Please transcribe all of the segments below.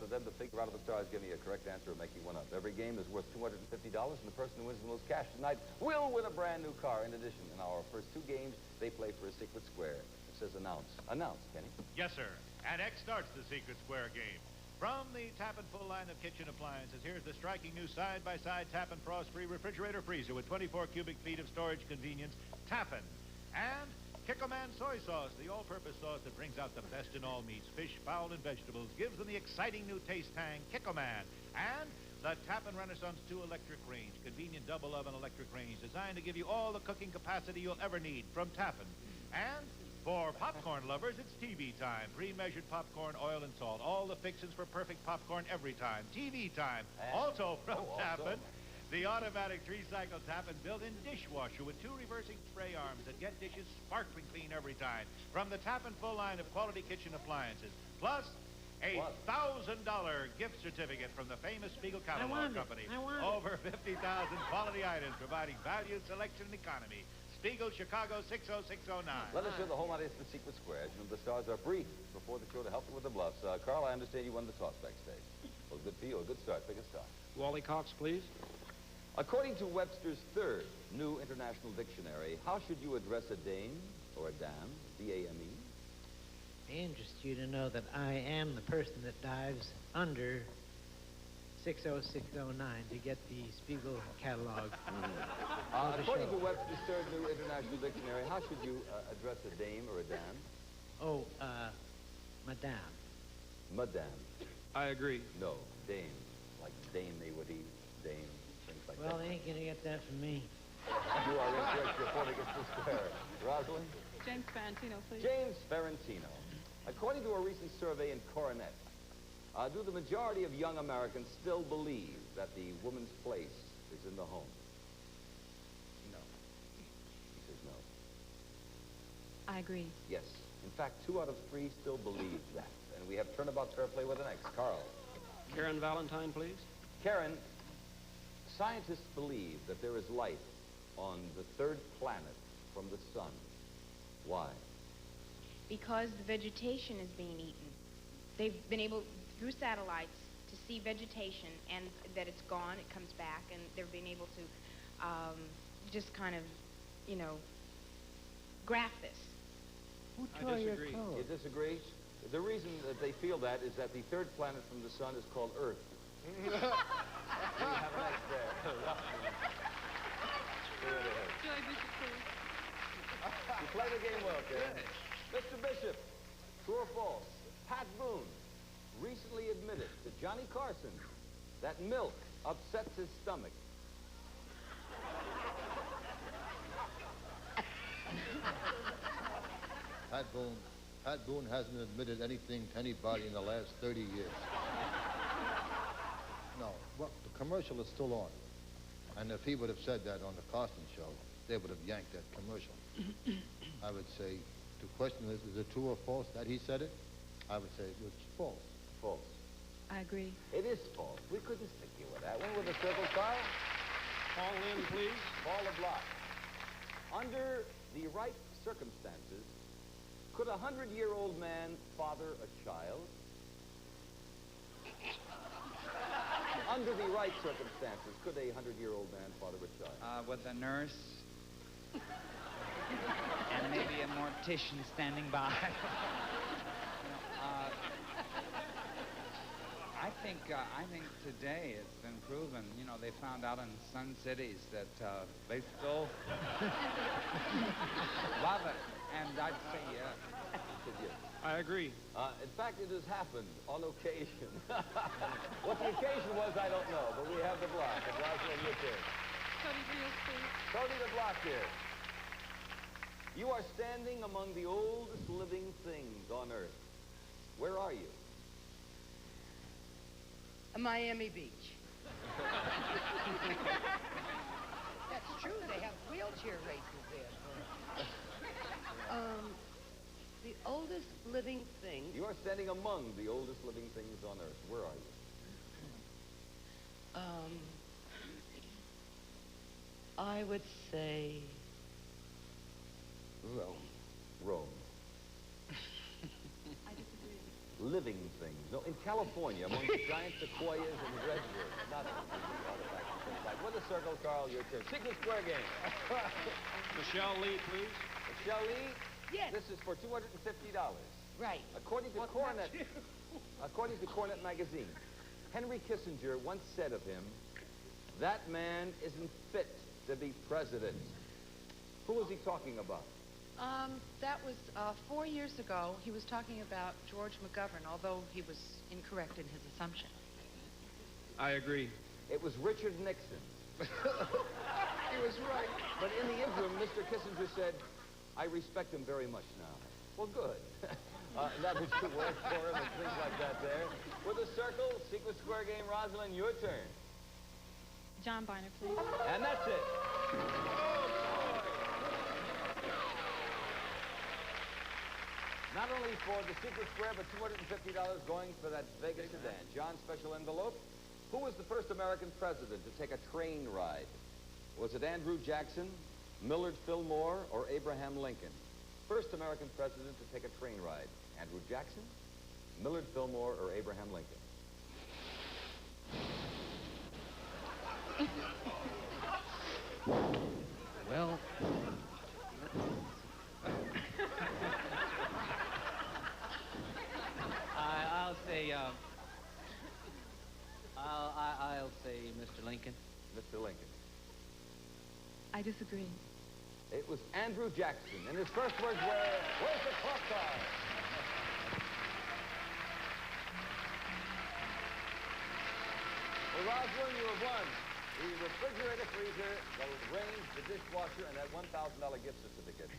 for them to figure out if the stars give me a correct answer or make you one up. Every game is worth $250, and the person who wins the most cash tonight will win a brand new car. In addition, in our first 2 games, they play for a secret square. It says announce. Announce, Kenny. Yes, sir. And X starts the secret square game. From the Tappan full line of kitchen appliances, here's the striking new side-by-side Tappan frost-free refrigerator freezer with 24 cubic feet of storage convenience, Tappan. And Kikkoman soy sauce, the all-purpose sauce that brings out the best in all meats, fish, fowl, and vegetables, gives them the exciting new taste tang, Kikkoman. And the Tappan Renaissance 2 electric range, convenient double oven electric range, designed to give you all the cooking capacity you'll ever need from Tappan. And for popcorn lovers, it's TV time. Pre-measured popcorn, oil, and salt. All the fixings for perfect popcorn every time. TV time. And also from Tappan, the automatic 3-cycle Tappan built-in dishwasher with 2 reversing spray arms that get dishes sparkling clean every time. From the Tappan full line of quality kitchen appliances. Plus, a $1,000 gift certificate from the famous Spiegel Catalog Company. Over 50,000 quality items providing value, selection, and economy. Spiegel, Chicago, 60609. Let us show the home audience the secret square. As you know, the stars are briefed before the show to help them with the bluffs. Carl, I understand you won the toss backstage. Well, good for you. A good start. Pick a star. Wally Cox, please. According to Webster's 3rd New International Dictionary, how should you address a dame or a dame, D-A-M-E? It interests you to know that I am the person that dives under 60609 to get the Spiegel catalog. According to Webster's 3rd New International Dictionary, how should you address a dame or a dame? Oh, madame. Madame. I agree. No, dame. Like Dame Maywoody, dame, things like that. Well, they ain't gonna get that from me. You are incorrect. Your opponent gets the square. Roslyn? James Farentino, please. James Farentino. According to a recent survey in Coronet, do the majority of young Americans still believe that the woman's place is in the home? No. He says no. I agree. Yes. In fact, 2 out of 3 still believe that. And we have turnabout fair play with the next. Carl. Karen Valentine, please. Karen, scientists believe that there is life on the 3rd planet from the sun. Why? Because the vegetation is being eaten. They've been able, through satellites, to see vegetation and that it's gone, it comes back, and they've been able to just kind of, you know, graph this. Who I tore your disagree. clothes? You disagree? The reason that they feel that is that the 3rd planet from the sun is called Earth. We have an X there. Joey Bishop, please. You play the game well, Karen. Mr. Bishop, true or false? Pat Boone recently admitted to Johnny Carson that milk upsets his stomach. Pat Boone hasn't admitted anything to anybody in the last 30 years. No, well, the commercial is still on. And if he would have said that on the Carson show, they would have yanked that commercial. I would say, the question is it true or false that he said it? I would say it's false. False. I agree. It is false. We couldn't stick you with that one. With a circle, Carl. Paul Lynde, please. Paul LeBlanc. Under the right circumstances, could a 100-year-old man father a child? Under the right circumstances, could a 100-year-old man father a child? With a nurse and maybe a mortician standing by. I think today it's been proven. You know, they found out in some cities that they still love it, and I'd say yes. I agree. In fact, it has happened on occasion. What the occasion was, I don't know, but we have the block. And Roslyn, you're here. Totie Reels, please. Totie the block here. You are standing among the oldest living things on Earth. Where are you? Miami Beach. That's true. They have wheelchair races there. The oldest living thing. You are standing among the oldest living things on Earth. Where are you? I would say Rome. Rome. I disagree. living things. No, in California, among the giant sequoias and redwoods, not the artifacts and things like. With a circle, Carl, your turn. Secret square game. Michele Lee, please. Michele Lee, Yes. this is for $250. Right. According to Cornet magazine, Henry Kissinger once said of him, "That man isn't fit to be president." Who was he talking about? That was 4 years ago. He was talking about George McGovern, although he was incorrect in his assumption. I agree. It was Richard Nixon. He was right. But in the interim, Mr. Kissinger said, "I respect him very much now." Well, good. That was your word for him and things like that there. With a circle, secret square game, Roslyn, your turn. John Byner, please. And that's it. Not only for the secret square, but $250 going for that Vegas sedan. John, special envelope. Who was the first American president to take a train ride? Was it Andrew Jackson, Millard Fillmore, or Abraham Lincoln? First American president to take a train ride. Andrew Jackson, Millard Fillmore, or Abraham Lincoln? Well, I'll say, I'll say Mr. Lincoln. Mr. Lincoln. I disagree. It was Andrew Jackson, and his first words were, "Where's the clock car?" Well, Roslyn, you have won the refrigerator, freezer, the range, the dishwasher, and that $1,000 gift certificate.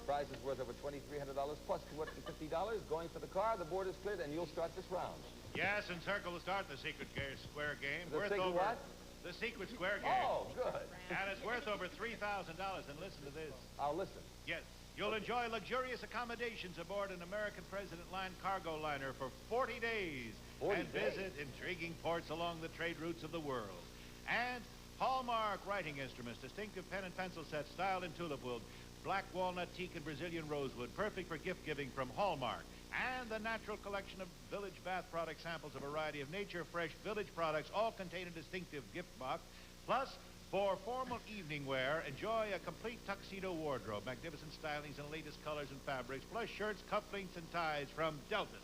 Prize is worth over $2,300 plus $250. Going for the car, the board is cleared, and you'll start this round. Yes, and Circle will start the secret square game. The secret over what? The secret square game. Oh, good. And it's worth over $3,000. And listen to this. I'll listen. Yes. You'll enjoy luxurious accommodations aboard an American President Line cargo liner for 40 days. 40 and days. visit intriguing ports along the trade routes of the world. And Hallmark writing instruments, distinctive pen and pencil sets styled in tulip wood, black walnut, teak, and Brazilian rosewood, perfect for gift giving from Hallmark. And the natural collection of Village bath product samples, a variety of nature fresh Village products, all contain a distinctive gift box. Plus, for formal evening wear, enjoy a complete tuxedo wardrobe, magnificent stylings and latest colors and fabrics, plus shirts, cufflinks, and ties from Delta.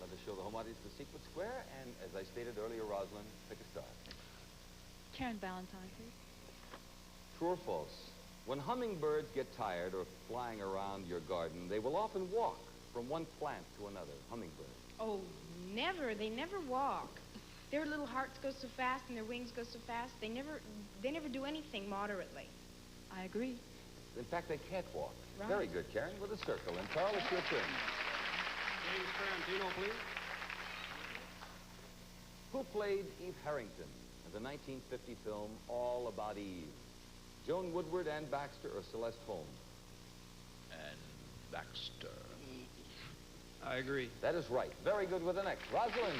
Let us show the home audience the secret square, and as I stated earlier, Roslyn, pick a star. Karen Valentine, please. True or false? When hummingbirds get tired of flying around your garden, they will often walk from one plant to another. Hummingbirds. Oh, never. They never walk. Their little hearts go so fast and their wings go so fast. They never do anything moderately. I agree. In fact, they can't walk. Right. Very good, Karen, with a circle. And Carl, it's your turn. James Farentino, please. Who played Eve Harrington in the 1950 film All About Eve? Joan Woodward, Ann Baxter, or Celeste Holmes? And Baxter. I agree. That is right. Very good with an X. Rosalind.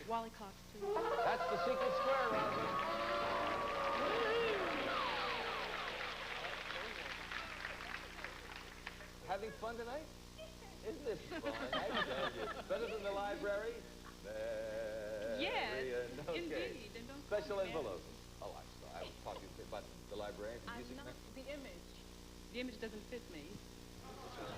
Wally Cox, please. That's the secret square, Rosalind. Having fun tonight? Isn't this fun? I tell you. Better than the library? Yes, Okay. indeed. And don't Special call me envelope. Oh, I'm sorry. I was talking about the librarian from I'm Music not Man. the image. The image doesn't fit me.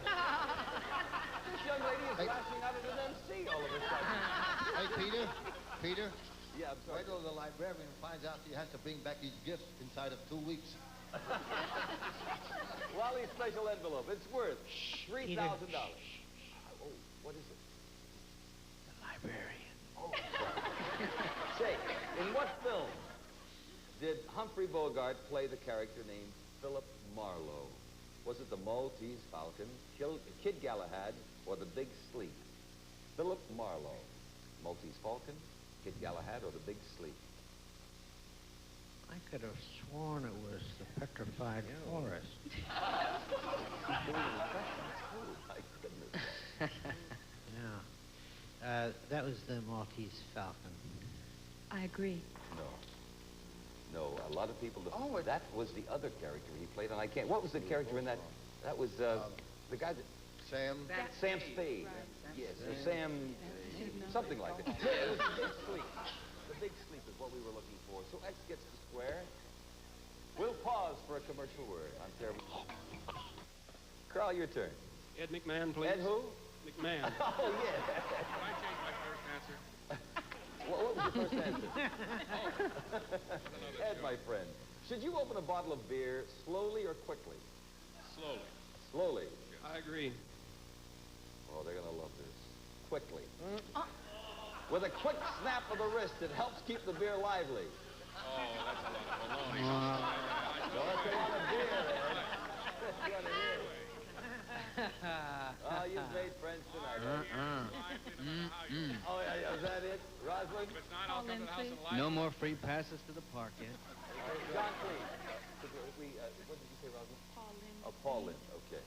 This young lady is lashing out at an MC all of a sudden. Hey, Peter. Yeah, I'm sorry. Wait till the librarian finds out he has to bring back his gifts inside of 2 weeks. Wally's special envelope. It's worth $3,000. Oh, what is it? The librarian. Oh, say, in what film did Humphrey Bogart play the character named Philip Marlowe? Was it the Maltese Falcon, Kid Galahad, or the Big Sleep? Philip Marlowe. Maltese Falcon, Kid Galahad, or the Big Sleep? I could have sworn it was the petrified forest. Oh, my goodness. Yeah. That was the Maltese Falcon. I agree. No, a lot of people... That was the other character he played, and I can't... What was the character in that? That was the guy that... Sam? Sam Spade. Yes, or Sam, something like that. Yeah, it was the big sleep. The big sleep is what we were looking for. So X gets the square. We'll pause for a commercial word. I'm terrible. Carl, your turn. Ed McMahon, please. Ed who? McMahon. Oh, yeah. Can I change my first answer? What was your first answer? Ed, my friend, should you open a bottle of beer slowly or quickly? Slowly. Slowly. I agree. Oh, they're going to love this. Quickly. With a quick snap of the wrist, it helps keep the beer lively. Oh, that's a lot of baloney. No, that's a lot of beer, Ed. That's what it is. Oh, you've made friends tonight. Oh, yeah, is that it? Roslyn? If it's not, I'll come to the house and light. No more free passes to the park yet. John, please. What did you say, Roslyn? Paul Lynde. Oh, Paul Lynde, okay.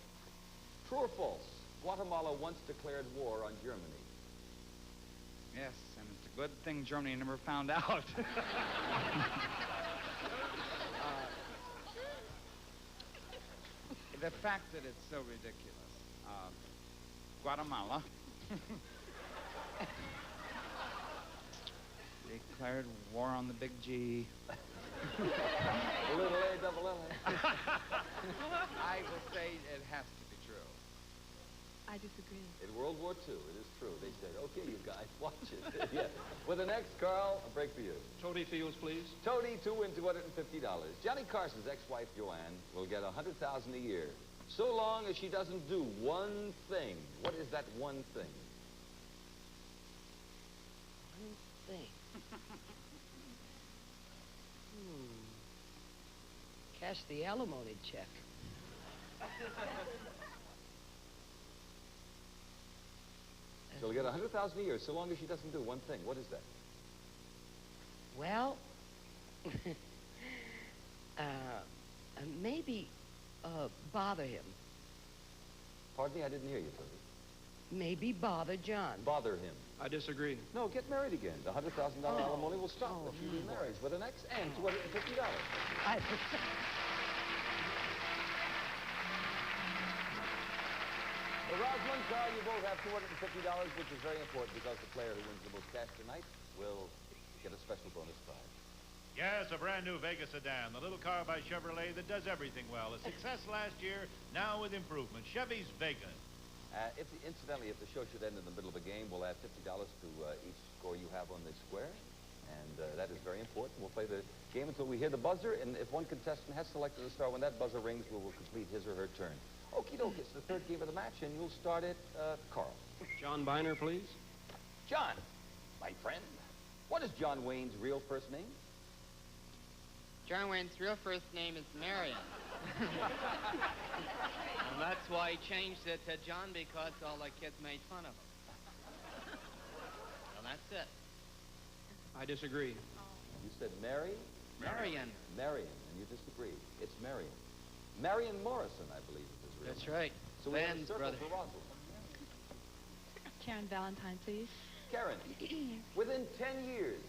True or false? Guatemala once declared war on Germany. Yes, and it's a good thing Germany never found out. The fact that it's so ridiculous. Guatemala declared war on the big G. A little A, double L. I will say it has to be true. I disagree. In World War II, it is true. They said, okay, you guys, watch it. Yeah. With the next, Carl, a break for you. Totie Fields, please. Totie, to win $250. Johnny Carson's ex-wife, Joanne, will get $100,000 a year, so long as she doesn't do one thing. What is that one thing? One thing. Cash the alimony check. She'll get $100,000 a year, so long as she doesn't do one thing. What is that? Well, maybe bother him. Pardon me, I didn't hear you, Totie. Maybe bother John. Bother him. I disagree. No, get married again. The $100,000 alimony will stop if you remarries with an ex and $250. So Roslyn, Carl, you both have $250, which is very important because the player who wins the most cash tonight will get a special bonus prize. Yes, a brand new Vega sedan, the little car by Chevrolet that does everything well. A success last year, now with improvement. Chevy's Vega. Incidentally, if the show should end in the middle of a game, we'll add $50 to each score you have on the square. And that is very important. We'll play the game until we hear the buzzer, and if one contestant has selected a star, when that buzzer rings, we will complete his or her turn. Okie dokie, it's the third game of the match, and you'll start it, Carl. John Byner, please. John, my friend, what is John Wayne's real first name? John Wayne's real first name is Marion. And that's why he changed it to John, because all the kids made fun of him. And that's it. I disagree. You said Mary? Marion. Marion, and you disagree. It's Marion. Marion Morrison, I believe is his real That's name. right. So we have a Van's circle brother. for Roslyn. Karen Valentine, please. Karen, within 10 years,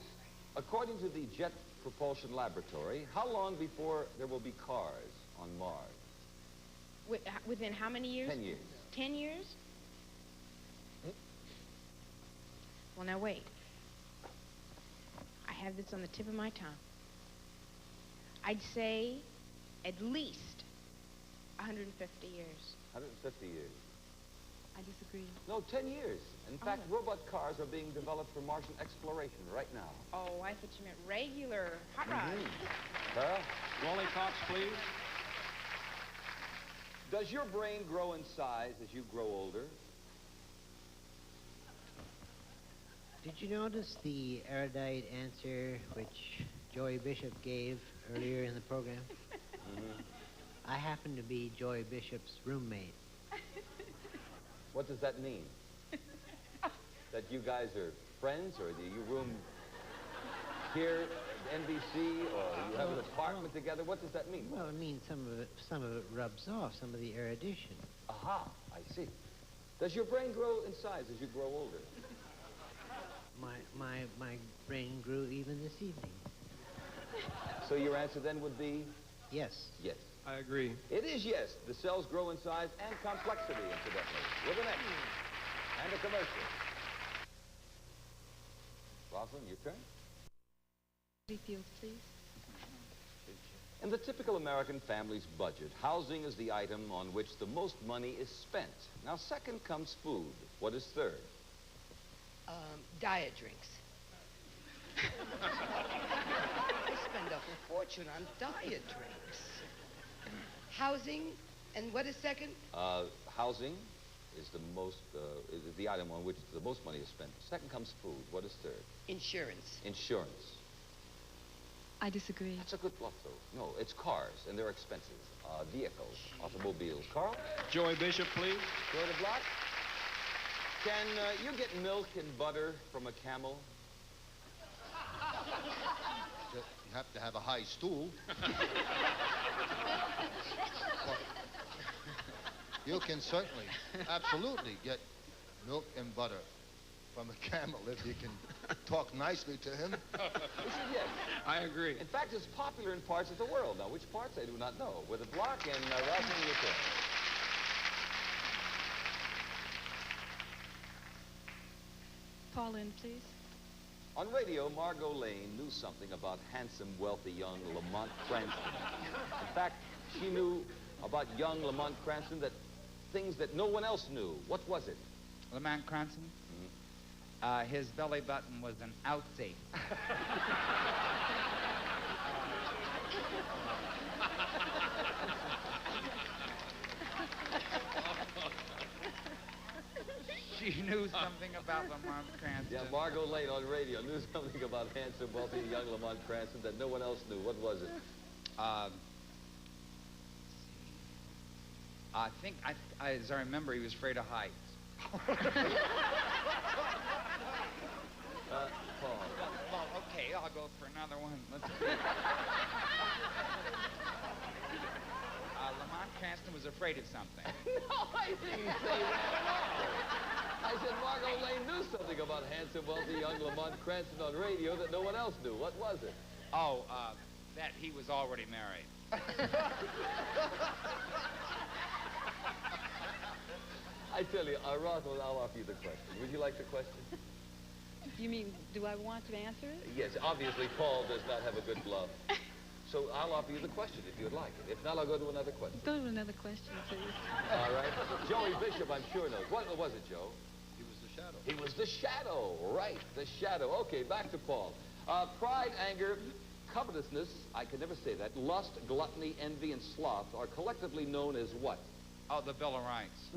according to the Jet Propulsion Laboratory, how long before there will be cars on Mars? Within how many years? 10 years. 10 years? Well, now wait. I have this on the tip of my tongue. I'd say at least 150 years. 150 years. I disagree. No, 10 years. In fact, robot cars are being developed for Martian exploration right now. Oh, I thought you meant regular hot rods. Carl? Wally Cox, please. Does your brain grow in size as you grow older? Did you notice the erudite answer which Joey Bishop gave earlier in the program? I happen to be Joey Bishop's roommate. What does that mean? That you guys are friends, or do you room here at NBC, or you have an apartment together? What does that mean? Well, it means some of it rubs off, some of the erudition. Aha, I see. Does your brain grow in size as you grow older? My brain grew even this evening. So your answer then would be? Yes. Yes. I agree. It is, yes. The cells grow in size and complexity, incidentally. With an X. And a commercial. Roslyn, your turn. Fields, please. In the typical American family's budget, housing is the item on which the most money is spent. Now, second comes food. What is third? Diet drinks. I spend a fortune on diet drinks. Housing, and what is second? Housing is is the item on which the most money is spent. Second comes food. What is third? Insurance. Insurance. I disagree. That's a good bluff, though. No, it's cars, and they're expensive. Vehicles, automobiles. Carl? Joey Bishop, please. Joy the block? Can you get milk and butter from a camel? You have to have a high stool. Well, you can certainly, absolutely get milk and butter from a camel if you can talk nicely to him. Yes. I agree. In fact, it's popular in parts of the world. Now, which parts, I do not know. With a block and Roslyn, your turn. Paul Lynde, please. On radio, Margot Lane knew something about handsome, wealthy young Lamont Cranston. In fact, she knew about young Lamont Cranston things that no one else knew. What was it? Lamont Cranston? His belly button was an outside. She knew something about Lamont Cranston. Yeah, Margot Lane on radio knew something about handsome, wealthy young Lamont Cranston that no one else knew. What was it? I think, as I remember, he was afraid of heights. Paul. Well, okay, I'll go for another one. Let's see. Lamont Cranston was afraid of something. No, I didn't say that. I said Margot Lane knew something about handsome, wealthy young Lamont Cranston on radio that no one else knew. What was it? Oh, that he was already married. I tell you, Roslyn, I'll offer you the question. Would you like the question? You mean, do I want to answer it? Yes, obviously Paul does not have a good bluff. So I'll offer you the question if you'd like it. If not, I'll go to another question. Go to another question, please. All right. Joey Bishop, I'm sure knows. What was it, Joe? He was the shadow. He was the shadow. Right, the shadow. Okay, back to Paul. Pride, anger, covetousness, I can never say that, lust, gluttony, envy, and sloth are collectively known as what? Oh, the Bill of Rights.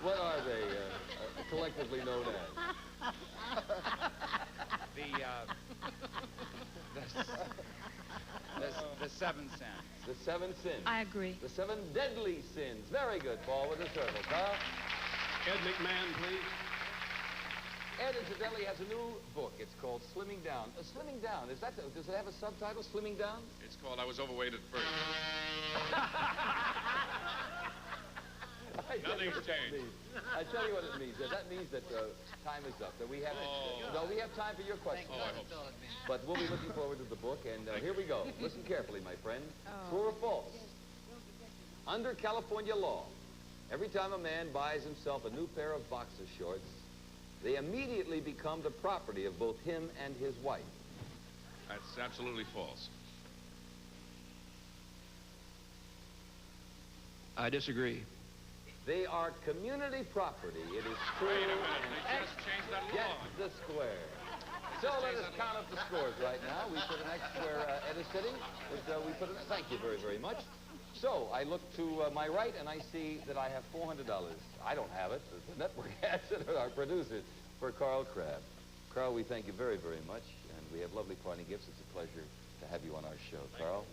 What are they collectively known as? The seven sins. The seven sins. I agree. The seven deadly sins. Very good, Paul, with a circle. Carl? Ed McMahon, please. Ed, incidentally, has a new book. It's called Slimming Down. Slimming Down, does it have a subtitle, Slimming Down? It's called I Was Overweight at First. Nothing's changed. I tell you what it means. That means that time is up. That we have we have time for your questions. Oh, I hope so. But we'll be looking forward to the book. And here we go. Listen carefully, my friend. True or false? Under California law, every time a man buys himself a new pair of boxer shorts, they immediately become the property of both him and his wife. That's absolutely false. I disagree. They are community property. It is true. Wait a minute. and They just changed that Get law. the square. So let us count up the scores right now. We put an X where Ed is sitting. We put an, thank you very, very much. So I look to my right and I see that I have $400. I don't have it. The network has it, our producer, for Carl Crabb. Carl, we thank you very, very much. And we have lovely parting gifts. It's a pleasure to have you on our show, Carl.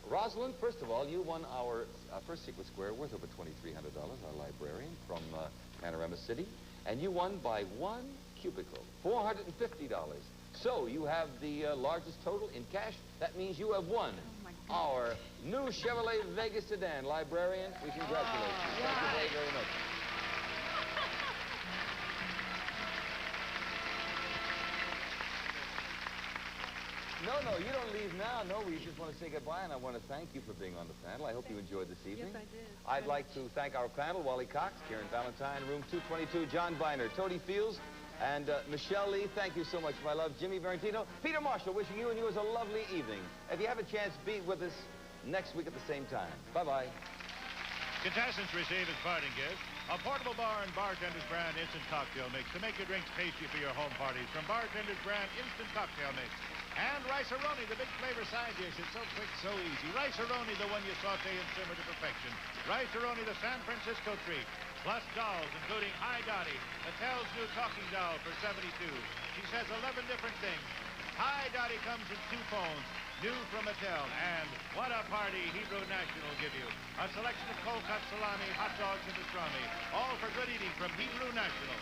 Rosalind, first of all, you won our first Secret Square worth over $2,300, our librarian from Panorama City. And you won by one cubicle, $450. So you have the largest total in cash. That means you have won our new Chevrolet Vegas sedan. Librarian, we congratulate you. Thank you very, very much. No, you don't leave now. No, we just want to say goodbye, and I want to thank you for being on the panel. I hope you enjoyed this evening. Yes, I did. I'd like to thank our panel, Wally Cox, Karen Valentine, room 222, John Byner, Totie Fields, and Michele Lee. Thank you so much, my love. Jimmy Farentino, Peter Marshall, wishing you and yours a lovely evening. If you have a chance, be with us next week at the same time. Bye-bye. Contestants receive as parting gift a portable bar and Bartender's Brand Instant Cocktail Mix to make your drinks tasty for your home parties from Bartender's Brand Instant Cocktail Mix. And Rice-A-Roni, the big flavor side dish. It's so quick, so easy. Rice-A-Roni, the one you saute and simmer to perfection. Rice-A-Roni, the San Francisco treat. Plus dolls, including Hi Dottie, Mattel's new talking doll for $72. She says 11 different things. Hi Dottie comes in 2 phones, new from Mattel. And what a party Hebrew National will give you. A selection of cold cut salami, hot dogs, and pastrami. All for good eating from Hebrew National.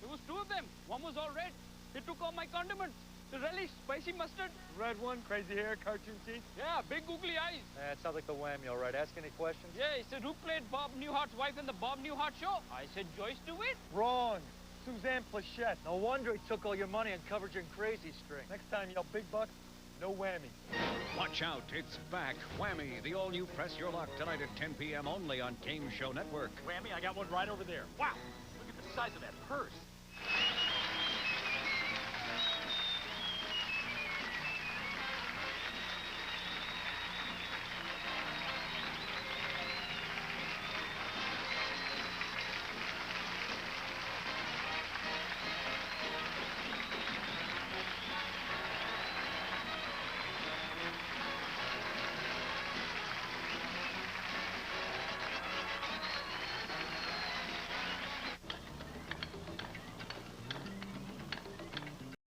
There was 2 of them. One was all red. They took all my condiments. The relish, spicy mustard. Red one, crazy hair, cartoon teeth. Yeah, big googly eyes. It sounds like the whammy, all right. Ask any questions? Yeah, he said, who played Bob Newhart's wife in the Bob Newhart show? I said, Joyce DeWitt. Wrong. Suzanne Plachette. No wonder he took all your money and covered you in crazy string. Next time, yell big bucks, no whammy. Watch out, it's back. Whammy, the all-new Press Your Luck tonight at 10 p.m. only on Game Show Network. Whammy, I got one right over there. Wow, look at the size of that purse.